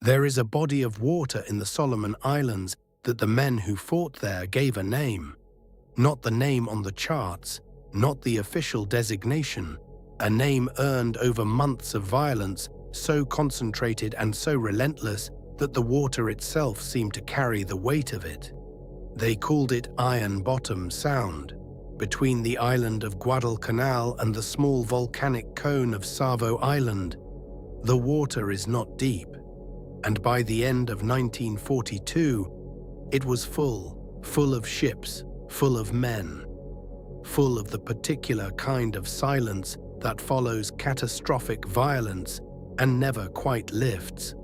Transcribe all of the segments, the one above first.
There is a body of water in the Solomon Islands that the men who fought there gave a name. Not the name on the charts, not the official designation, a name earned over months of violence so concentrated and so relentless that the water itself seemed to carry the weight of it. They called it Ironbottom Sound, between the island of Guadalcanal and the small volcanic cone of Savo Island. The water is not deep, and by the end of 1942, it was full of ships, full of men, full of the particular kind of silence that follows catastrophic violence and never quite lifts.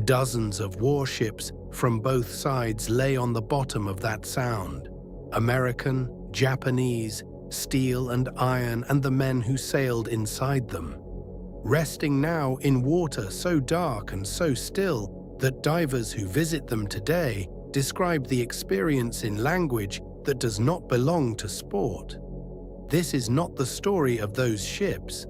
Dozens of warships from both sides lay on the bottom of that sound. American, Japanese, steel and iron, and the men who sailed inside them. Resting now in water so dark and so still that divers who visit them today describe the experience in language that does not belong to sport. This is not the story of those ships.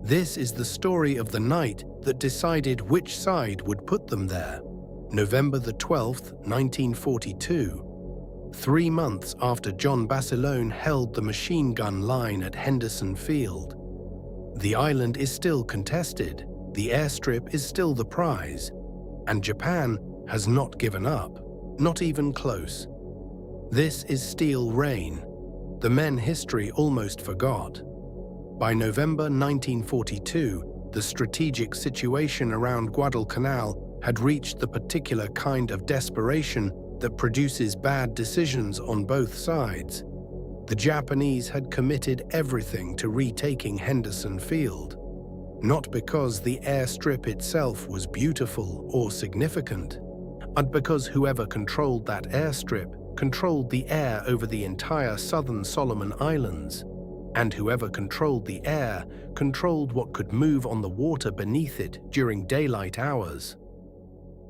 This is the story of the night that decided which side would put them there. November the 12th, 1942. 3 months after John Basilone held the machine gun line at Henderson Field. The island is still contested, the airstrip is still the prize, and Japan has not given up, not even close. This is steel rain, the men history almost forgot. By November 1942, the strategic situation around Guadalcanal had reached the particular kind of desperation that produces bad decisions on both sides. The Japanese had committed everything to retaking Henderson Field, not because the airstrip itself was beautiful or significant, but because whoever controlled that airstrip controlled the air over the entire southern Solomon Islands, and whoever controlled the air controlled what could move on the water beneath it during daylight hours.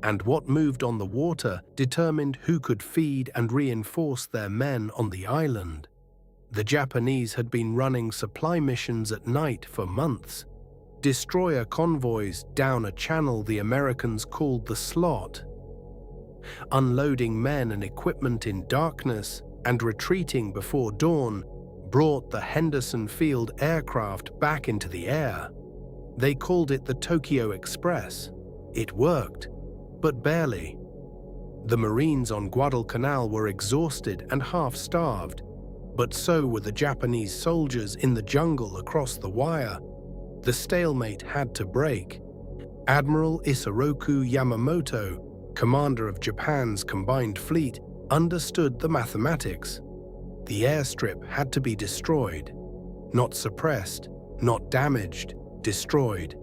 And what moved on the water determined who could feed and reinforce their men on the island. The Japanese had been running supply missions at night for months, destroyer convoys down a channel the Americans called the Slot, unloading men and equipment in darkness and retreating before dawn brought the Henderson Field aircraft back into the air. They called it the Tokyo Express. It worked, but barely. The Marines on Guadalcanal were exhausted and half-starved, but so were the Japanese soldiers in the jungle across the wire. The stalemate had to break. Admiral Isoroku Yamamoto, commander of Japan's combined fleet, understood the mathematics. The airstrip had to be destroyed. Not suppressed, not damaged, destroyed.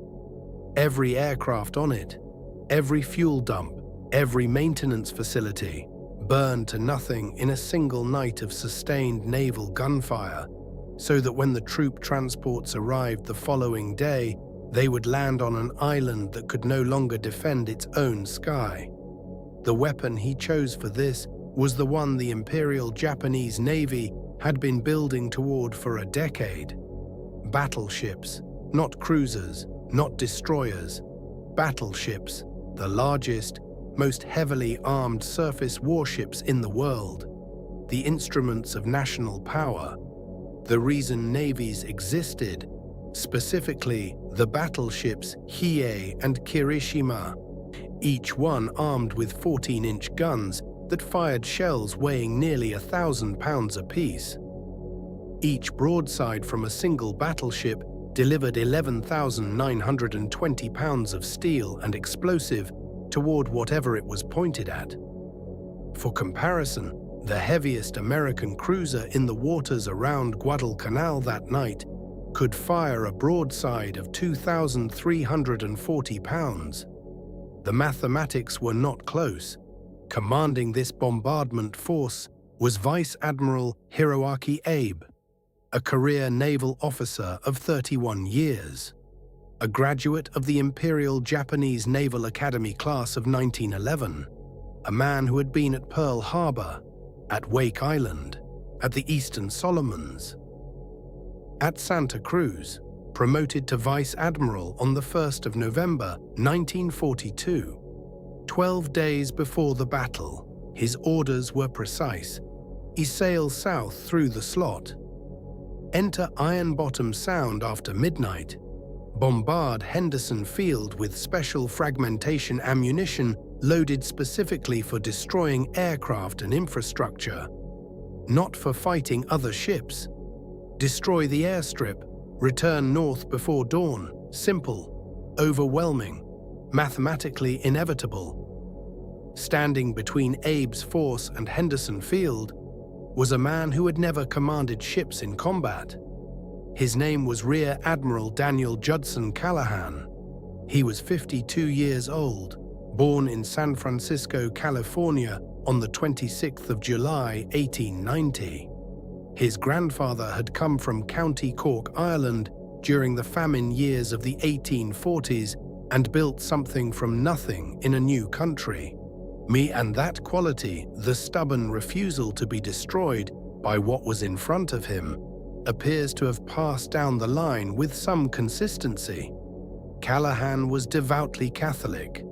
Every aircraft on it, every fuel dump, every maintenance facility, burned to nothing in a single night of sustained naval gunfire, so that when the troop transports arrived the following day, they would land on an island that could no longer defend its own sky. The weapon he chose for this was the one the Imperial Japanese Navy had been building toward for a decade. Battleships, not cruisers, not destroyers. Battleships, the largest, most heavily armed surface warships in the world, the instruments of national power, the reason navies existed, specifically the battleships Hiei and Kirishima, each one armed with 14-inch guns that fired shells weighing nearly 1,000 pounds apiece. Each broadside from a single battleship delivered 11,920 pounds of steel and explosive toward whatever it was pointed at. For comparison, the heaviest American cruiser in the waters around Guadalcanal that night could fire a broadside of 2,340 pounds. The mathematics were not close. Commanding this bombardment force was Vice Admiral Hiroaki Abe, a career naval officer of 31 years, a graduate of the Imperial Japanese Naval Academy class of 1911, a man who had been at Pearl Harbor, at Wake Island, at the Eastern Solomons, at Santa Cruz, promoted to Vice Admiral on the 1st of November 1942. 12 days before the battle, his orders were precise. He sails south through the slot. Enter Ironbottom Sound after midnight. Bombard Henderson Field with special fragmentation ammunition loaded specifically for destroying aircraft and infrastructure, not for fighting other ships. Destroy the airstrip, return north before dawn. Simple, overwhelming, mathematically inevitable. Standing between Abe's force and Henderson Field was a man who had never commanded ships in combat. His name was Rear Admiral Daniel Judson Callaghan. He was 52 years old, born in San Francisco, California on the 26th of July, 1890. His grandfather had come from County Cork, Ireland during the famine years of the 1840s and built something from nothing in a new country. And that quality, the stubborn refusal to be destroyed by what was in front of him, appears to have passed down the line with some consistency. Callaghan was devoutly Catholic,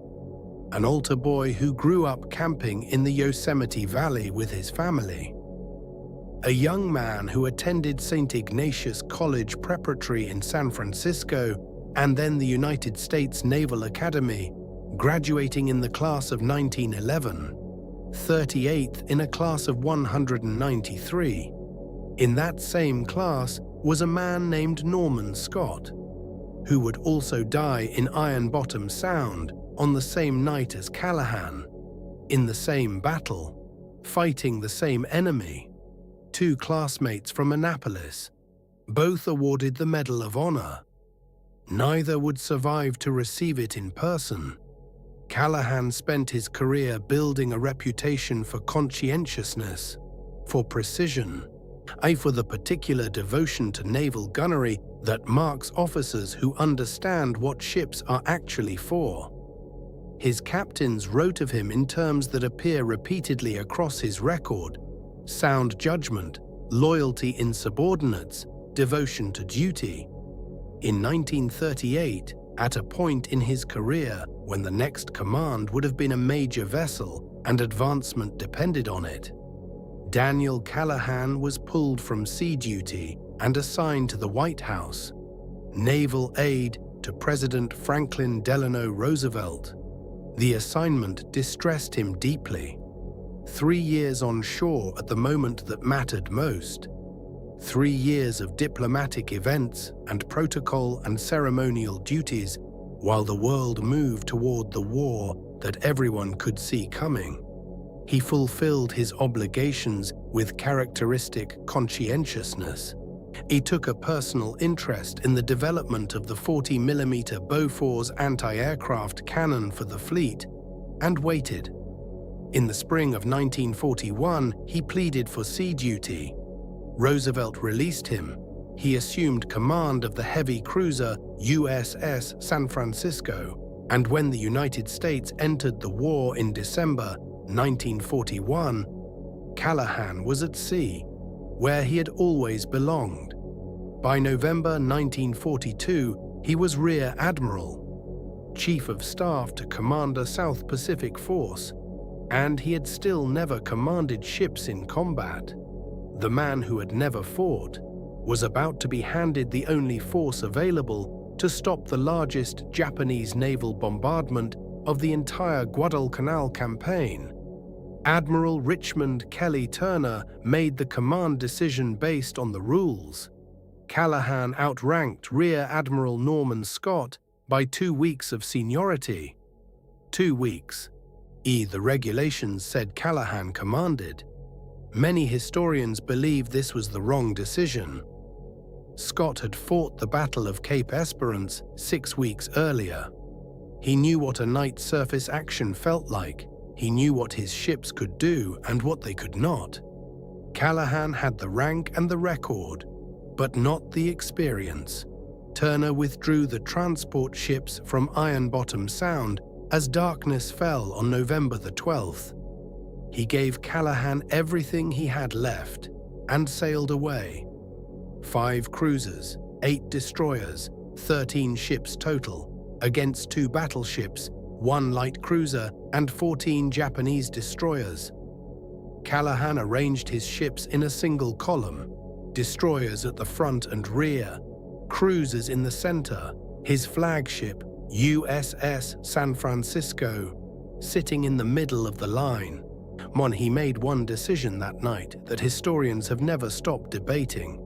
an altar boy who grew up camping in the Yosemite Valley with his family. A young man who attended St. Ignatius College Preparatory in San Francisco and then the United States Naval Academy, graduating in the class of 1911, 38th in a class of 193. In that same class was a man named Norman Scott, who would also die in Ironbottom Sound on the same night as Callaghan, in the same battle, fighting the same enemy. Two classmates from Annapolis, both awarded the Medal of Honor. Neither would survive to receive it in person. Callaghan spent his career building a reputation for conscientiousness, for precision, for the particular devotion to naval gunnery that marks officers who understand what ships are actually for. His captains wrote of him in terms that appear repeatedly across his record: sound judgment, loyalty in subordinates, devotion to duty. In 1938, at a point in his career when the next command would have been a major vessel and advancement depended on it, Daniel Callaghan was pulled from sea duty and assigned to the White House, naval aide to President Franklin Delano Roosevelt. The assignment distressed him deeply. 3 years on shore at the moment that mattered most. 3 years of diplomatic events and protocol and ceremonial duties while the world moved toward the war that everyone could see coming. He fulfilled his obligations with characteristic conscientiousness. He took a personal interest in the development of the 40mm Bofors anti-aircraft cannon for the fleet and waited. In the spring of 1941, he pleaded for sea duty. Roosevelt released him. He assumed command of the heavy cruiser USS San Francisco, and when the United States entered the war in December 1941, Callaghan was at sea, where he had always belonged. By November 1942, he was Rear Admiral, Chief of Staff to Commander South Pacific Force, and he had still never commanded ships in combat. The man who had never fought was about to be handed the only force available to stop the largest Japanese naval bombardment of the entire Guadalcanal campaign. Admiral Richmond Kelly Turner made the command decision based on the rules. Callaghan outranked Rear Admiral Norman Scott by 2 weeks of seniority. 2 weeks. The regulations said Callaghan commanded. Many historians believe this was the wrong decision. Scott had fought the Battle of Cape Esperance 6 weeks earlier. He knew what a night surface action felt like. He knew what his ships could do and what they could not. Callaghan had the rank and the record, but not the experience. Turner withdrew the transport ships from Ironbottom Sound as darkness fell on November the 12th. He gave Callaghan everything he had left and sailed away. 5 cruisers, 8 destroyers, 13 ships total, against 2 battleships, 1 light cruiser, and 14 Japanese destroyers. Callaghan arranged his ships in a single column, destroyers at the front and rear, cruisers in the center, his flagship, USS San Francisco, sitting in the middle of the line. He made one decision that night that historians have never stopped debating.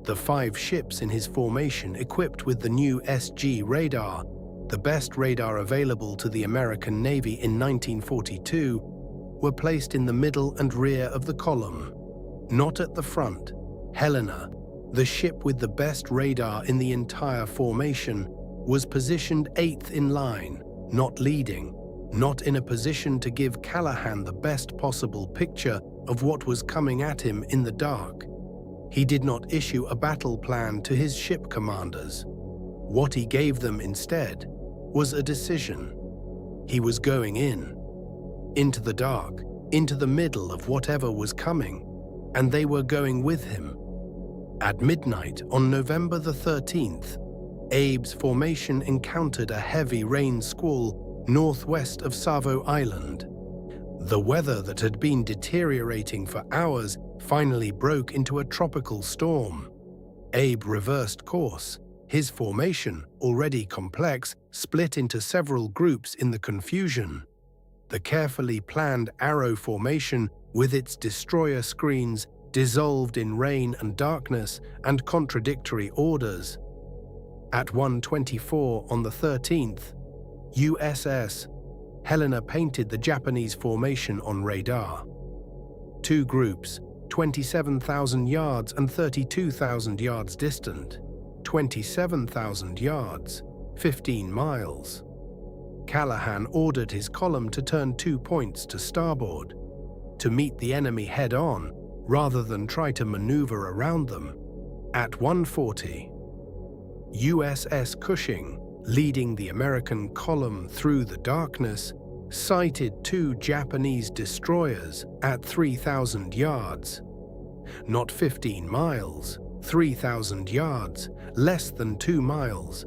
The 5 ships in his formation equipped with the new SG radar, the best radar available to the American Navy in 1942, were placed in the middle and rear of the column. Not at the front, Helena, the ship with the best radar in the entire formation, was positioned 8th in line, not leading, not in a position to give Callaghan the best possible picture of what was coming at him in the dark. He did not issue a battle plan to his ship commanders. What he gave them instead was a decision. He was going into the dark, into the middle of whatever was coming, and they were going with him. At midnight on November the 13th, Abe's formation encountered a heavy rain squall northwest of Savo Island. The weather that had been deteriorating for hours finally broke into a tropical storm. Abe reversed course. His formation, already complex, split into several groups in the confusion. The carefully planned arrow formation, with its destroyer screens, dissolved in rain and darkness and contradictory orders. At 1:24 on the 13th, USS Helena painted the Japanese formation on radar. 2 groups, 27,000 yards and 32,000 yards distant. 27,000 yards, 15 miles. Callaghan ordered his column to turn 2 points to starboard, to meet the enemy head-on, rather than try to maneuver around them. At 1:40, USS Cushing, leading the American column through the darkness, sighted 2 Japanese destroyers at 3,000 yards. Not 15 miles, 3,000 yards, less than 2 miles,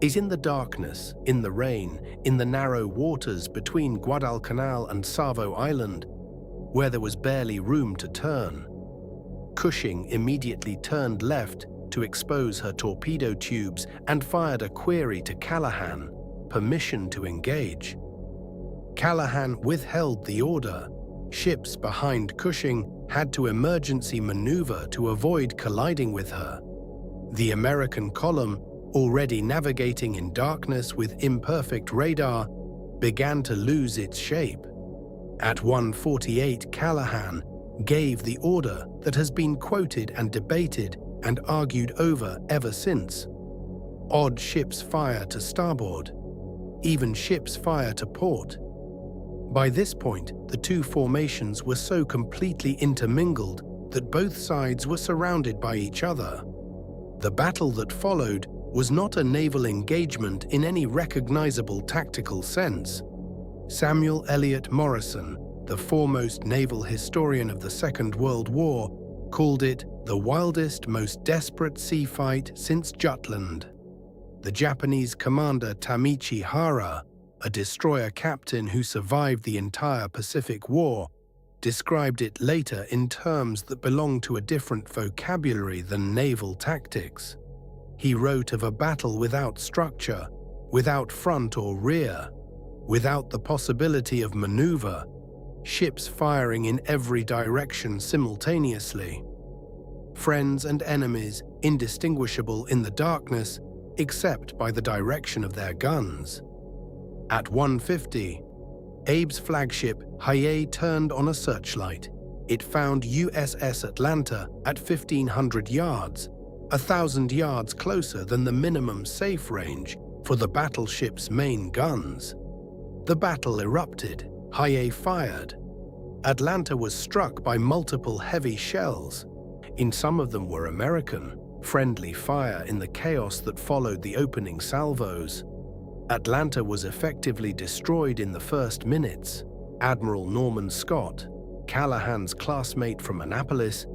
is in the darkness, in the rain, in the narrow waters between Guadalcanal and Savo Island, where there was barely room to turn. Cushing immediately turned left to expose her torpedo tubes and fired a query to Callaghan, permission to engage. Callaghan withheld the order. Ships behind Cushing had to emergency maneuver to avoid colliding with her. The American column, already navigating in darkness with imperfect radar, began to lose its shape. At 1:48, Callaghan gave the order that has been quoted and debated and argued over ever since. Odd ships fire to starboard. Even ships fire to port. By this point, the 2 formations were so completely intermingled that both sides were surrounded by each other. The battle that followed was not a naval engagement in any recognizable tactical sense. Samuel Eliot Morison, the foremost naval historian of the Second World War, called it the wildest, most desperate sea fight since Jutland. The Japanese commander Tamichi Hara, a destroyer captain who survived the entire Pacific War, described it later in terms that belonged to a different vocabulary than naval tactics. He wrote of a battle without structure, without front or rear, without the possibility of maneuver, ships firing in every direction simultaneously. Friends and enemies indistinguishable in the darkness, except by the direction of their guns. At 1:50, Abe's flagship Hiei turned on a searchlight. It found USS Atlanta at 1,500 yards, 1,000 yards closer than the minimum safe range for the battleship's main guns. The battle erupted. Hiei fired. Atlanta was struck by multiple heavy shells. In some of them were American, friendly fire in the chaos that followed the opening salvos. Atlanta was effectively destroyed in the first minutes. Admiral Norman Scott, Callaghan's classmate from Annapolis,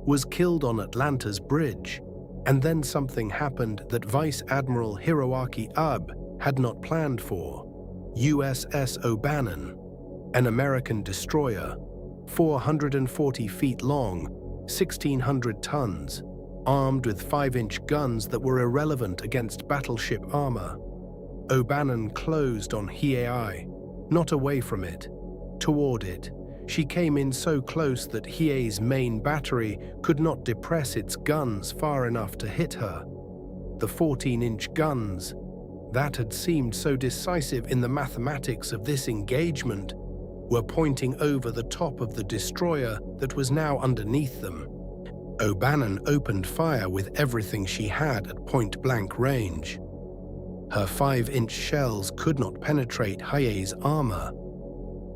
was killed on Atlanta's bridge, and then something happened that Vice Admiral Hiroaki Abe had not planned for. USS O'Bannon, an American destroyer, 440 feet long, 1,600 tons, armed with 5-inch guns that were irrelevant against battleship armor. O'Bannon closed on Hiei, not away from it, toward it. She came in so close that Hiei's main battery could not depress its guns far enough to hit her. The 14-inch guns, that had seemed so decisive in the mathematics of this engagement, were pointing over the top of the destroyer that was now underneath them. O'Bannon opened fire with everything she had at point-blank range. Her 5-inch shells could not penetrate Hiei's armor,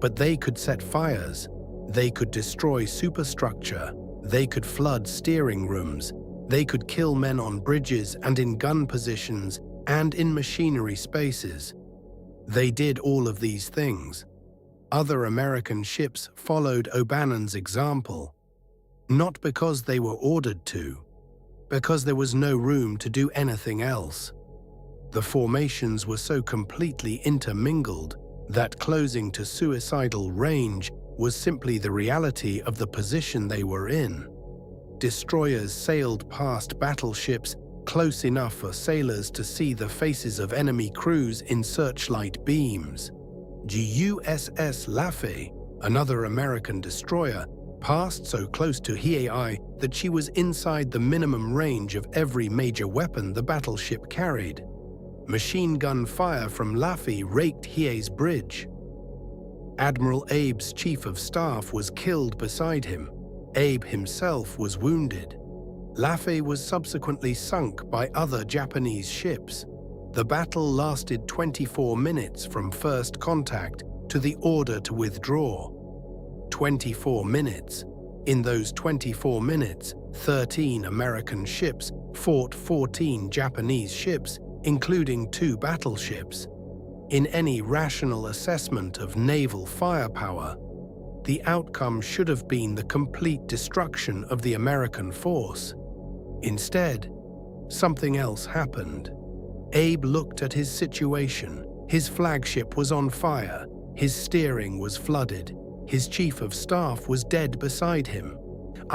but they could set fires, they could destroy superstructure, they could flood steering rooms, they could kill men on bridges and in gun positions and in machinery spaces. They did all of these things. Other American ships followed O'Bannon's example, not because they were ordered to, because there was no room to do anything else. The formations were so completely intermingled that closing to suicidal range was simply the reality of the position they were in. Destroyers sailed past battleships close enough for sailors to see the faces of enemy crews in searchlight beams. USS Laffey, another American destroyer, passed so close to Hiei that she was inside the minimum range of every major weapon the battleship carried. Machine gun fire from Laffey raked Hiei's bridge. Admiral Abe's chief of staff was killed beside him. Abe himself was wounded. Laffey was subsequently sunk by other Japanese ships. The battle lasted 24 minutes from first contact to the order to withdraw. 24 minutes. In those 24 minutes, 13 American ships fought 14 Japanese ships, including 2 battleships. In any rational assessment of naval firepower, the outcome should have been the complete destruction of the American force. Instead, something else happened. Abe looked at his situation. His flagship was on fire. His steering was flooded. His chief of staff was dead beside him.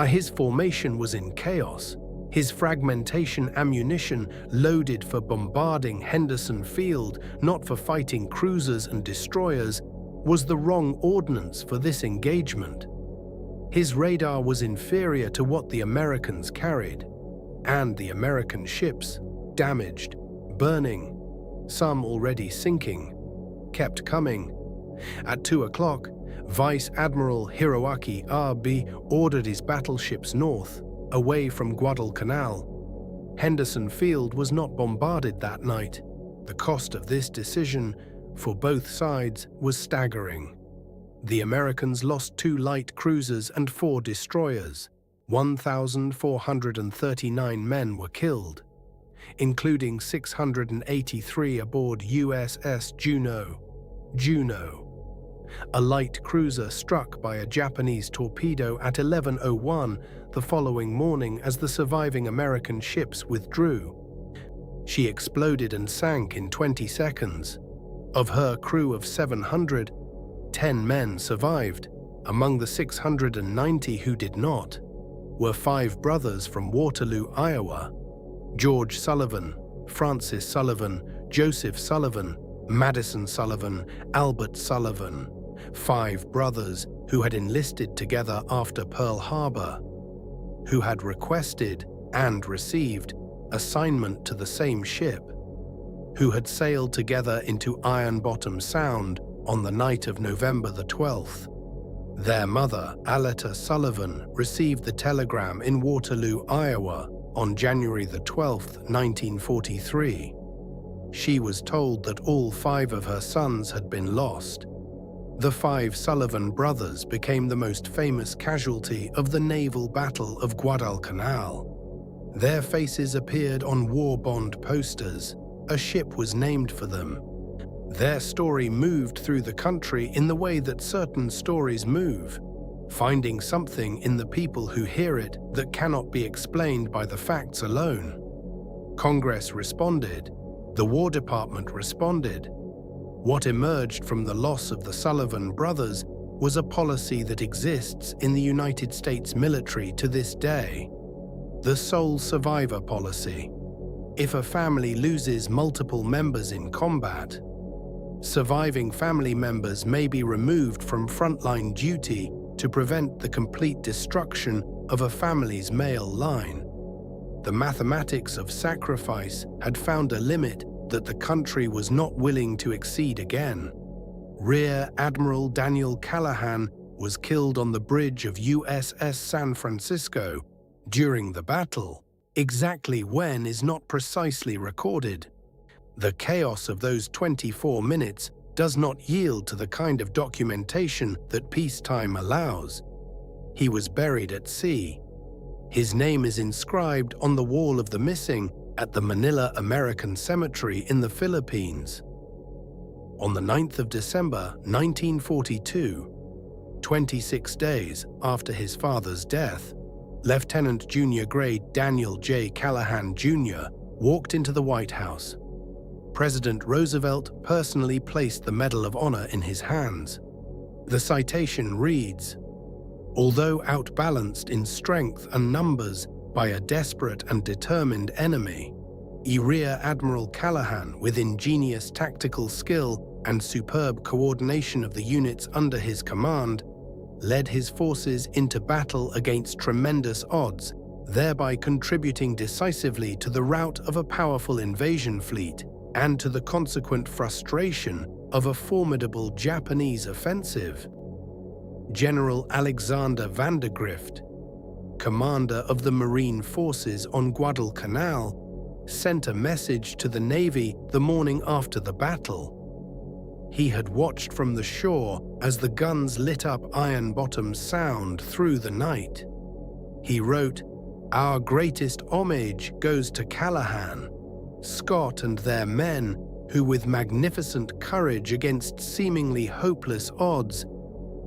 His formation was in chaos. His fragmentation ammunition, loaded for bombarding Henderson Field, not for fighting cruisers and destroyers, was the wrong ordnance for this engagement. His radar was inferior to what the Americans carried, and the American ships, damaged, burning, some already sinking, kept coming. At 2 o'clock, Vice Admiral Hiroaki Abe ordered his battleships north, away from Guadalcanal. Henderson Field was not bombarded that night. The cost of this decision, for both sides, was staggering. The Americans lost 2 light cruisers and 4 destroyers. 1,439 men were killed, including 683 aboard USS Juno. A light cruiser struck by a Japanese torpedo at 11:01 the following morning as the surviving American ships withdrew. She exploded and sank in 20 seconds. Of her crew of 700, 10 men survived. Among the 690 who did not were 5 brothers from Waterloo, Iowa: George Sullivan, Francis Sullivan, Joseph Sullivan, Madison Sullivan, Albert Sullivan. 5 brothers who had enlisted together after Pearl Harbor, who had requested and received assignment to the same ship, who had sailed together into Ironbottom Sound on the night of November the 12th. Their mother, Aletta Sullivan, received the telegram in Waterloo, Iowa, on January the 12th, 1943. She was told that all 5 of her sons had been lost. The 5 Sullivan brothers became the most famous casualty of the naval battle of Guadalcanal. Their faces appeared on war bond posters. A ship was named for them. Their story moved through the country in the way that certain stories move, finding something in the people who hear it that cannot be explained by the facts alone. Congress responded. The War Department responded. What emerged from the loss of the Sullivan brothers was a policy that exists in the United States military to this day. The sole survivor policy. If a family loses multiple members in combat, surviving family members may be removed from frontline duty to prevent the complete destruction of a family's male line. The mathematics of sacrifice had found a limit that the country was not willing to exceed again. Rear Admiral Daniel Callaghan was killed on the bridge of USS San Francisco during the battle. Exactly when is not precisely recorded. The chaos of those 24 minutes does not yield to the kind of documentation that peacetime allows. He was buried at sea. His name is inscribed on the Wall of the Missing at the Manila American Cemetery in the Philippines. On the 9th of December 1942, 26 days after his father's death, Lieutenant Junior Grade Daniel J. Callaghan Jr. walked into the White House. President Roosevelt personally placed the Medal of Honor in his hands. The citation reads, "Although outbalanced in strength and numbers by a desperate and determined enemy, Rear Admiral Callaghan, with ingenious tactical skill and superb coordination of the units under his command, led his forces into battle against tremendous odds, thereby contributing decisively to the rout of a powerful invasion fleet and to the consequent frustration of a formidable Japanese offensive." General Alexander Vandergrift, commander of the Marine forces on Guadalcanal, sent a message to the Navy the morning after the battle. He had watched from the shore as the guns lit up Ironbottom Sound through the night. He wrote, "Our greatest homage goes to Callaghan, Scott and their men, who with magnificent courage against seemingly hopeless odds,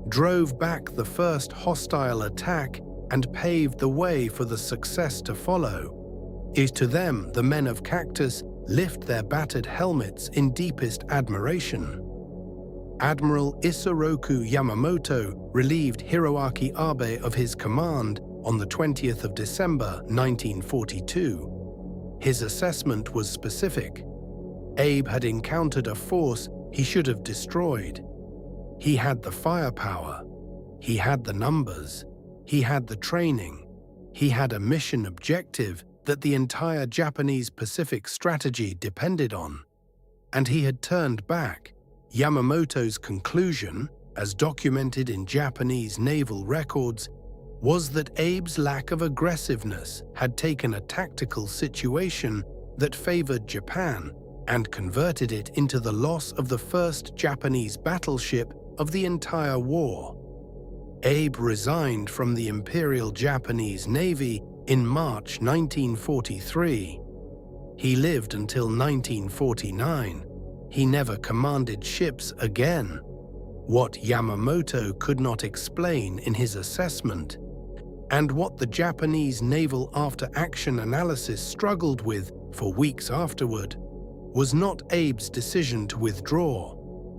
drove back the first hostile attack and paved the way for the success to follow. Is to them the men of Cactus lift their battered helmets in deepest admiration." Admiral Isoroku Yamamoto relieved Hiroaki Abe of his command on the 20th of December 1942. His assessment was specific. Abe had encountered a force he should have destroyed. He had the firepower, he had the numbers, he had the training, he had a mission objective that the entire Japanese Pacific strategy depended on. And he had turned back. Yamamoto's conclusion, as documented in Japanese naval records, was that Abe's lack of aggressiveness had taken a tactical situation that favored Japan and converted it into the loss of the first Japanese battleship of the entire war. Abe resigned from the Imperial Japanese Navy in March 1943. He lived until 1949. He never commanded ships again. What Yamamoto could not explain in his assessment, and what the Japanese naval after-action analysis struggled with for weeks afterward, was not Abe's decision to withdraw.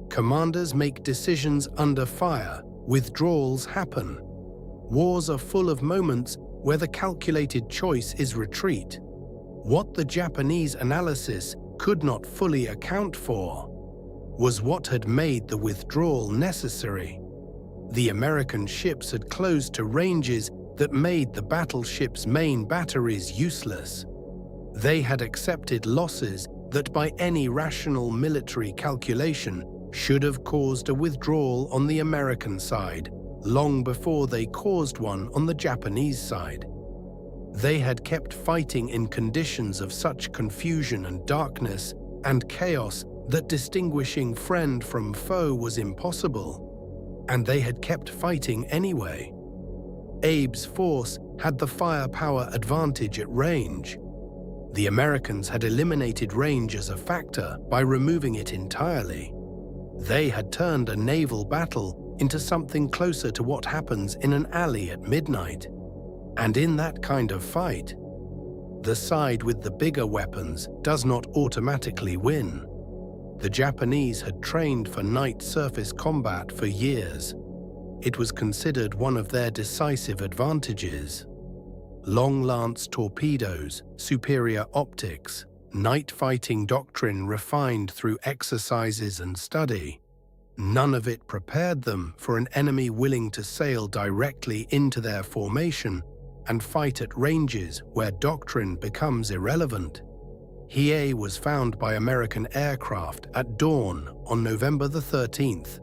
Commanders make decisions under fire. Withdrawals happen. Wars are full of moments where the calculated choice is retreat. What the Japanese analysis could not fully account for was what had made the withdrawal necessary. The American ships had closed to ranges that made the battleship's main batteries useless. They had accepted losses that by any rational military calculation should have caused a withdrawal on the American side, long before they caused one on the Japanese side. They had kept fighting in conditions of such confusion and darkness and chaos that distinguishing friend from foe was impossible, and they had kept fighting anyway. Abe's force had the firepower advantage at range. The Americans had eliminated range as a factor by removing it entirely. They had turned a naval battle into something closer to what happens in an alley at midnight. And in that kind of fight, the side with the bigger weapons does not automatically win. The Japanese had trained for night surface combat for years. It was considered one of their decisive advantages. Long lance torpedoes, superior optics, night fighting doctrine refined through exercises and study. None of it prepared them for an enemy willing to sail directly into their formation and fight at ranges where doctrine becomes irrelevant. Hiei was found by American aircraft at dawn on November the 13th,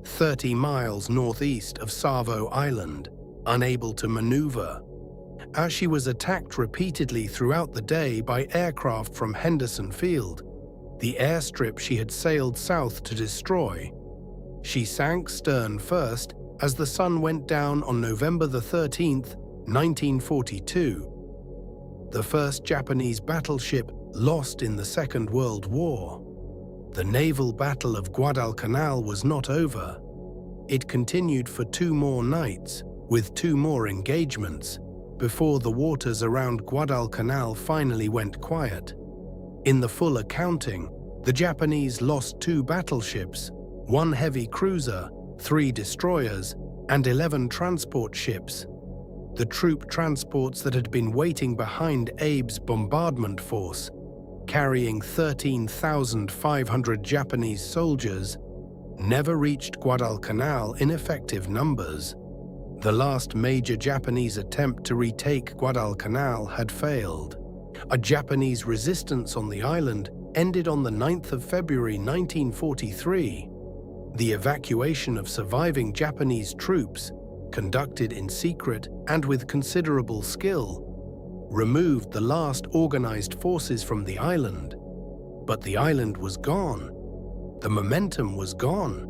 30 miles northeast of Savo Island, unable to maneuver. As she was attacked repeatedly throughout the day by aircraft from Henderson Field, the airstrip she had sailed south to destroy. She sank stern first as the sun went down on November the 13th, 1942. The first Japanese battleship lost in the Second World War. The naval battle of Guadalcanal was not over. It continued for 2 more nights, with 2 more engagements, before the waters around Guadalcanal finally went quiet. In the full accounting, the Japanese lost 2 battleships, 1 heavy cruiser, 3 destroyers, and 11 transport ships. The troop transports that had been waiting behind Abe's bombardment force, carrying 13,500 Japanese soldiers, never reached Guadalcanal in effective numbers. The last major Japanese attempt to retake Guadalcanal had failed. A Japanese resistance on the island ended on the 9th of February 1943. The evacuation of surviving Japanese troops, conducted in secret and with considerable skill, removed the last organized forces from the island. But the island was gone. The momentum was gone.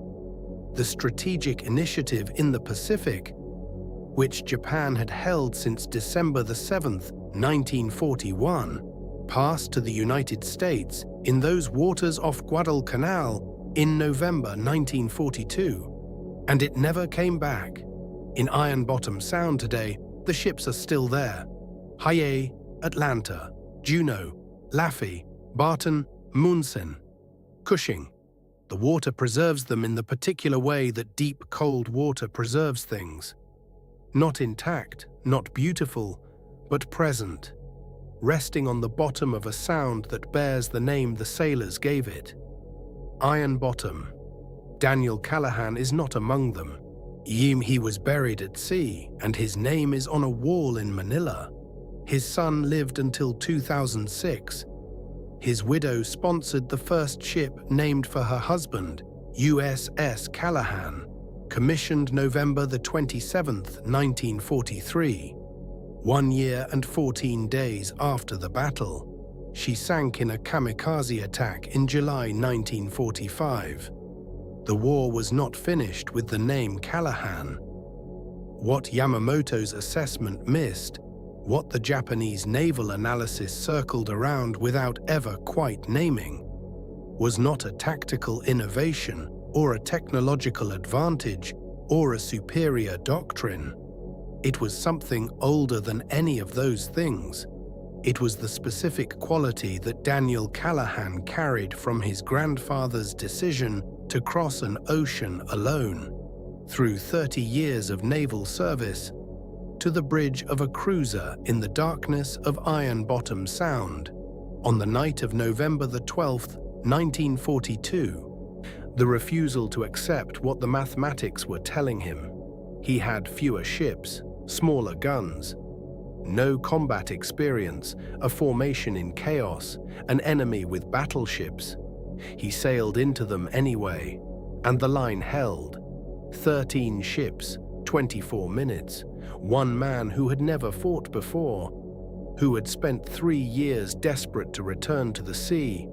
The strategic initiative in the Pacific, which Japan had held since December the 7th, 1941, passed to the United States in those waters off Guadalcanal in November 1942, and it never came back. In Ironbottom Sound today, the ships are still there. Hiei, Atlanta, Juneau, Laffey, Barton, Munson, Cushing. The water preserves them in the particular way that deep, cold water preserves things. Not intact, not beautiful, but present, resting on the bottom of a sound that bears the name the sailors gave it. Ironbottom. Daniel Callaghan is not among them. He was buried at sea, and his name is on a wall in Manila. His son lived until 2006. His widow sponsored the first ship named for her husband, USS Callaghan, commissioned November the 27th, 1943. 1 year and 14 days after the battle, she sank in a kamikaze attack in July 1945. The war was not finished with the name Callaghan. What Yamamoto's assessment missed, what the Japanese naval analysis circled around without ever quite naming, was not a tactical innovation or a technological advantage or a superior doctrine. It was something older than any of those things. It was the specific quality that Daniel Callaghan carried from his grandfather's decision to cross an ocean alone, through 30 years of naval service, to the bridge of a cruiser in the darkness of Ironbottom Sound, on the night of November the 12th, 1942, the refusal to accept what the mathematics were telling him. He had fewer ships, smaller guns, no combat experience, a formation in chaos, an enemy with battleships. He sailed into them anyway, and the line held. 13 ships, 24 minutes, one man who had never fought before, who had spent 3 years desperate to return to the sea,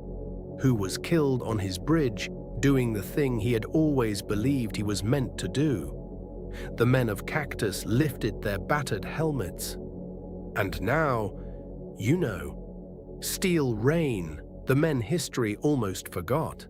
who was killed on his bridge doing the thing he had always believed he was meant to do. The men of Cactus lifted their battered helmets. And now, you know, steel rain, the men history almost forgot.